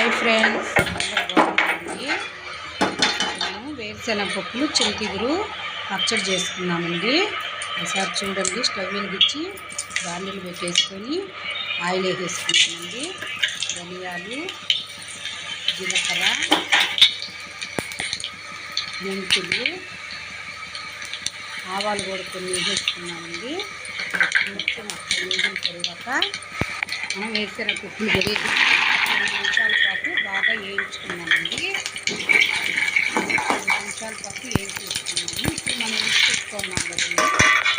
Hi friends, బాగుందండి. మేము వేరుశెనగ పప్పులు చింతిగురు పచ్చడి చేసుకున్నామండి. ఒకసారి చూడండి. స్టవ్ వెలిగించి బాండీలు పెట్టేసుకొని ఆయిల్ వేసేసుకుంటామండి. ధనియాలు, జీలకర్ర, మెంతులు, ఆవాలు కూడా కొన్ని వేసేసుకున్నామండి. మొత్తం వేగిన తర్వాత మనం వేరుశెనగ పప్పులు కూడా 2 నిమిషాల పాటు బాగా వేయించుకున్నామండి. 2 నిమిషాల పాటు వేయించుకున్నాము. ఇప్పుడు మనం వేసి పెట్టుకున్నాం కదండి.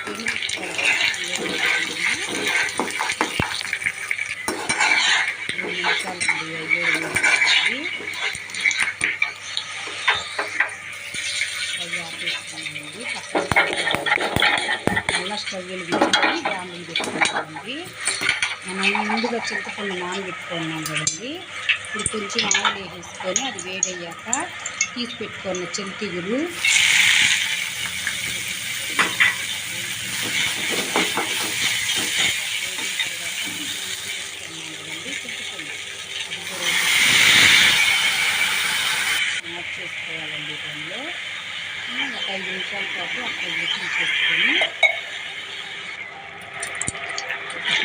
2 నిమిషాలు ఆపేసుకున్నామండి. మళ్ళీ స్టవ్ వెలిగించి దాన్ని పెట్టుకున్నామండి. మనం ముందుగా చింతపండు నానబెట్టుకున్నాం కదండి. ఇప్పుడు కొంచెం ఆయిల్ వేసుకొని అది వేడయ్యాక తీసి పెట్టుకున్న చింతిగురు యాడ్ చేసుకోవాలండి. దానిలో ఒక 5 నిమిషాల పాటు అక్కడ చేసుకొని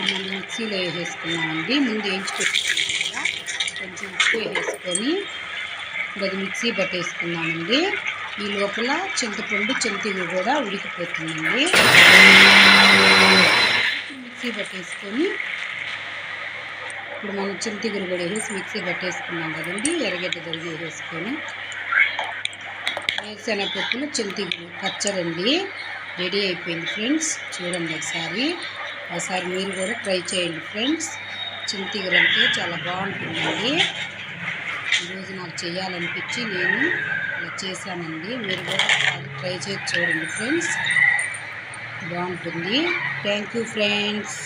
మనం మిక్సీలో వేసేసుకున్నామండి. ముందు వేయించి పెట్టుకున్నాం కదా, కొంచెం ఉప్పు వేసుకొని అది మిక్సీ పట్టేసుకున్నామండి. ఈ లోపల చింతగురు కూడా ఉడికిపోతుందండి. మిక్సీ పట్టేసుకొని ఇప్పుడు మనం చింతగురు కూడా వేసి మిక్సీ పట్టేసుకున్నాం కదండి. ఎర్రగడ్డ తరిగి వేసుకొని వేరుశెనగ పప్పులు చింతగురు పచ్చడి రెడీ అయిపోయింది ఫ్రెండ్స్. చూడండి ఒకసారి మీరు కూడా ట్రై చేయండి ఫ్రెండ్స్. చింతగురు అంటే చాలా బాగుంటుందండి. ఈరోజు నాకు చేయాలనిపించి నేను ఇలా చేశానండి. మీరు కూడా ఒకసారి ట్రై చేసి చూడండి ఫ్రెండ్స్, బాగుంటుంది. Thank you friends.